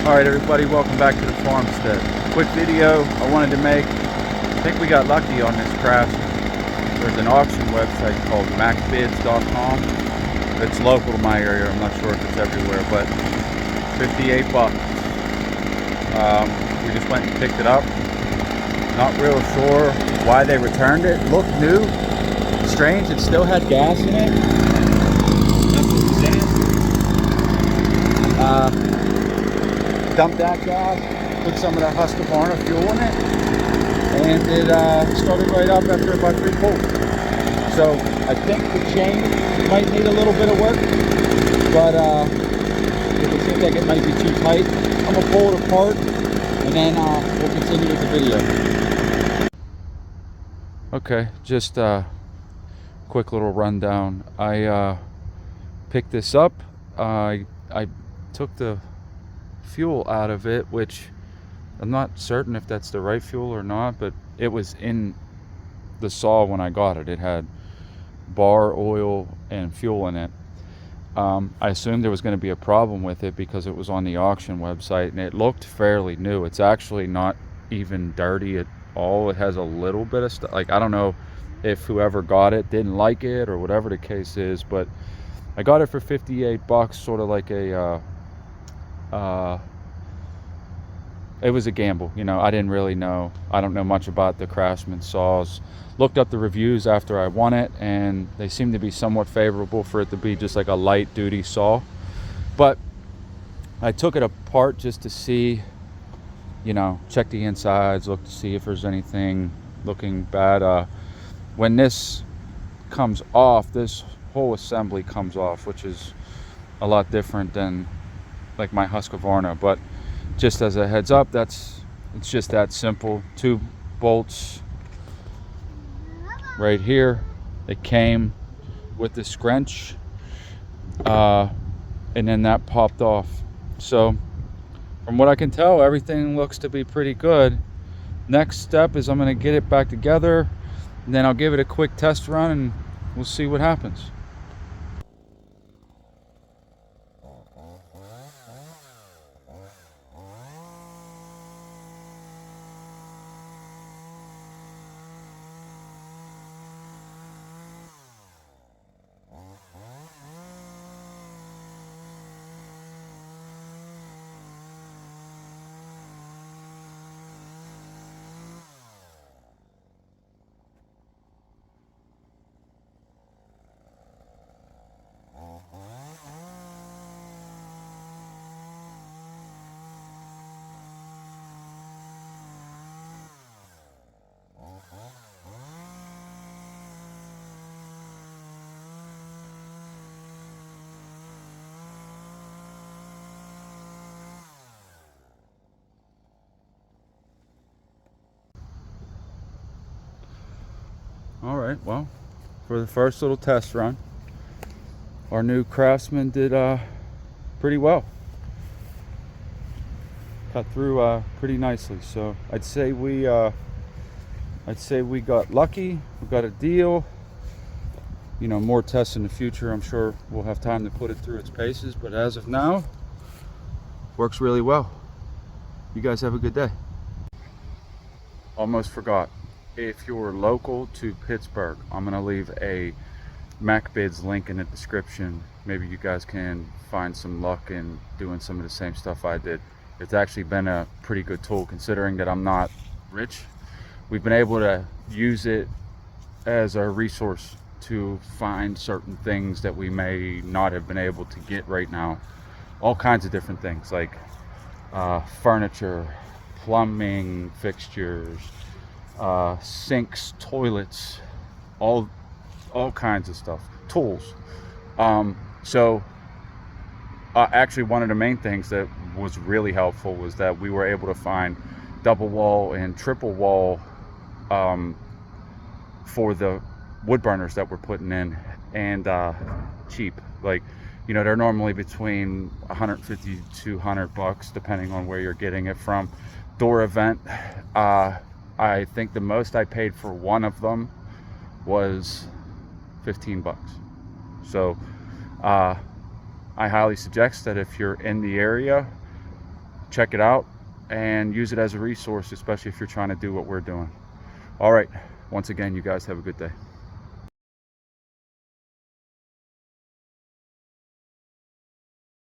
Alright everybody, welcome back to the farmstead. Quick video I wanted to make. I think we got lucky on this Craftsman. There's an auction website called macbids.com. It's local to my area. I'm not sure if it's everywhere, but 58 bucks. We just went and picked it up. Not real sure why they returned it. It looked new. Strange, it still had gas in it. That's what it's saying. Dumped that gas, put some of that Husqvarna fuel in it, and it started right up after about 3 pulls. So I think the chain might need a little bit of work, but it seems like it might be too tight. I'm gonna pull it apart, and then we'll continue with the video. Okay, just a quick little rundown. I picked this up. I took the fuel out of it, which I'm not certain if that's the right fuel or not, but it was in the saw when I got it. It had bar oil and fuel in it. I assumed there was going to be a problem with it because it was on the auction website and it looked fairly new. It's actually not even dirty at all. It has a little bit of stuff. Like, I don't know if whoever got it didn't like it or whatever the case is, but I got it for 58 bucks, sort of like a it was a gamble, you know. I didn't really know. I don't know much about the Craftsman saws. Looked up the reviews after I won it, and they seem to be somewhat favorable for it to be just like a light duty saw. But I took it apart just to see, you know, check the insides, look to see if there's anything looking bad. When this comes off, this whole assembly comes off, which is a lot different than like my Husqvarna. But just as a heads up, it's just that simple. 2 bolts right here. It came with the scrunch, and then that popped off. So from what I can tell, everything looks to be pretty good. Next step is I'm going to get it back together, and then I'll give it a quick test run and we'll see what happens. All right, well, for the first little test run, our new Craftsman did pretty well. Cut through pretty nicely. So I'd say we got lucky. We got a deal. You know, more tests in the future. I'm sure we'll have time to put it through its paces, but as of now, works really well. You guys have a good day. Almost forgot. If you're local to Pittsburgh, I'm gonna leave a MacBids link in the description. Maybe you guys can find some luck in doing some of the same stuff I did. It's actually been a pretty good tool considering that I'm not rich. We've been able to use it as a resource to find certain things that we may not have been able to get right now. All kinds of different things like furniture, plumbing fixtures, sinks, toilets, all kinds of stuff, tools. So actually one of the main things that was really helpful was that we were able to find double wall and triple wall for the wood burners that we're putting in, and cheap. Like, you know, they're normally between 150 to 200 bucks depending on where you're getting it from. Door event, I think the most I paid for one of them was 15 bucks. So I highly suggest that if you're in the area, check it out and use it as a resource, especially if you're trying to do what we're doing. All right, once again, you guys have a good day.